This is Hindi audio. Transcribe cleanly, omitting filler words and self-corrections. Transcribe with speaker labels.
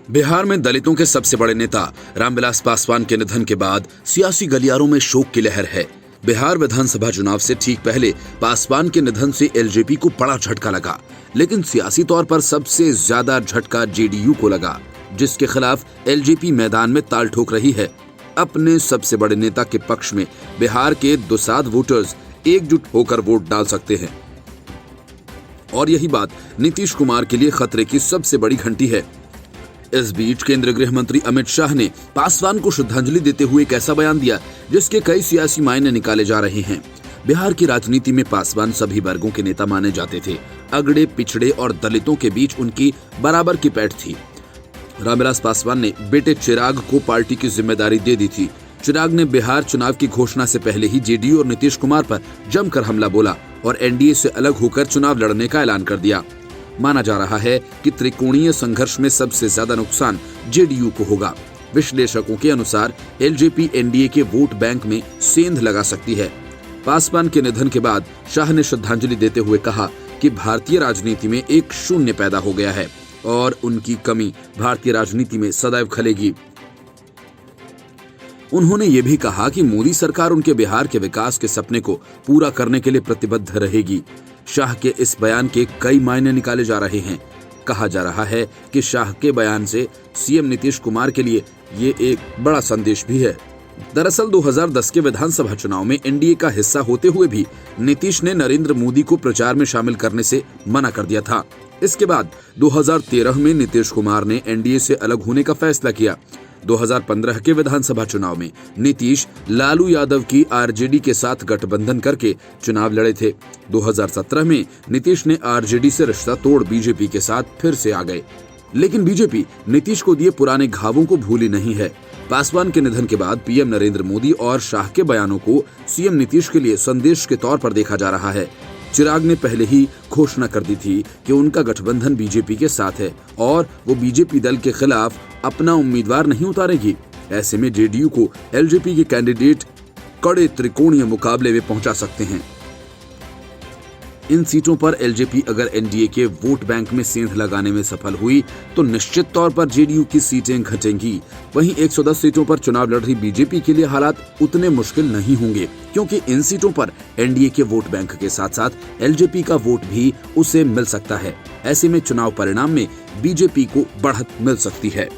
Speaker 1: बिहार में दलितों के सबसे बड़े नेता रामविलास पासवान के निधन के बाद सियासी गलियारों में शोक की लहर है। बिहार विधानसभा चुनाव से ठीक पहले पासवान के निधन से एलजेपी को बड़ा झटका लगा, लेकिन सियासी तौर पर सबसे ज्यादा झटका जेडीयू को लगा, जिसके खिलाफ एलजेपी मैदान में ताल ठोक रही है। अपने सबसे बड़े नेता के पक्ष में बिहार के दुसाध वोटर्स एकजुट होकर वोट डाल सकते हैं, और यही बात नीतीश कुमार के लिए खतरे की सबसे बड़ी घंटी है। इस बीच केंद्रीय गृह मंत्री अमित शाह ने पासवान को श्रद्धांजलि देते हुए एक ऐसा बयान दिया जिसके कई सियासी मायने निकाले जा रहे हैं। बिहार की राजनीति में पासवान सभी वर्गों के नेता माने जाते थे। अगड़े, पिछड़े और दलितों के बीच उनकी बराबर की पैठ थी। रामविलास पासवान ने बेटे चिराग को पार्टी की जिम्मेदारी दे दी थी। चिराग ने बिहार चुनाव की घोषणा से पहले ही जेडीयू और नीतीश कुमार पर जमकर हमला बोला और एनडीए से अलग होकर चुनाव लड़ने का ऐलान कर दिया। माना जा रहा है कि त्रिकोणीय संघर्ष में सबसे ज्यादा नुकसान जेडीयू को होगा। विश्लेषकों के अनुसार एलजेपी एनडीए के वोट बैंक में सेंध लगा सकती है। पासवान के निधन के बाद शाह ने श्रद्धांजलि देते हुए कहा कि भारतीय राजनीति में एक शून्य पैदा हो गया है और उनकी कमी भारतीय राजनीति में सदैव खलेगी। उन्होंने ये भी कहा कि मोदी सरकार उनके बिहार के विकास के सपने को पूरा करने के लिए प्रतिबद्ध रहेगी। शाह के इस बयान के कई मायने निकाले जा रहे हैं। कहा जा रहा है कि शाह के बयान से सीएम नीतीश कुमार के लिए ये एक बड़ा संदेश भी है। दरअसल 2010 के विधानसभा चुनाव में एनडीए का हिस्सा होते हुए भी नीतीश ने नरेंद्र मोदी को प्रचार में शामिल करने से मना कर दिया था। इसके बाद 2013 में नीतीश कुमार ने एनडीए से अलग होने का फैसला किया। 2015 के विधानसभा चुनाव में नीतीश लालू यादव की आरजेडी के साथ गठबंधन करके चुनाव लड़े थे। 2017 में नीतीश ने आरजेडी से रिश्ता तोड़ बीजेपी के साथ फिर से आ गए, लेकिन बीजेपी नीतीश को दिए पुराने घावों को भूली नहीं है। पासवान के निधन के बाद पीएम नरेंद्र मोदी और शाह के बयानों को सीएम नीतीश के लिए संदेश के तौर पर देखा जा रहा है। चिराग ने पहले ही घोषणा कर दी थी कि उनका गठबंधन बीजेपी के साथ है और वो बीजेपी दल के खिलाफ अपना उम्मीदवार नहीं उतारेगी। ऐसे में जेडीयू को एलजेपी के कैंडिडेट कड़े त्रिकोणीय मुकाबले में पहुंचा सकते हैं। इन सीटों पर एलजेपी अगर एनडीए के वोट बैंक में सेंध लगाने में सफल हुई तो निश्चित तौर पर जेडीयू की सीटें घटेंगी। वहीं 110 सीटों पर चुनाव लड़ रही बीजेपी के लिए हालात उतने मुश्किल नहीं होंगे, क्योंकि इन सीटों पर एनडीए के वोट बैंक के साथ साथ एलजेपी का वोट भी उसे मिल सकता है। ऐसे में चुनाव परिणाम में बीजेपी को बढ़त मिल सकती है।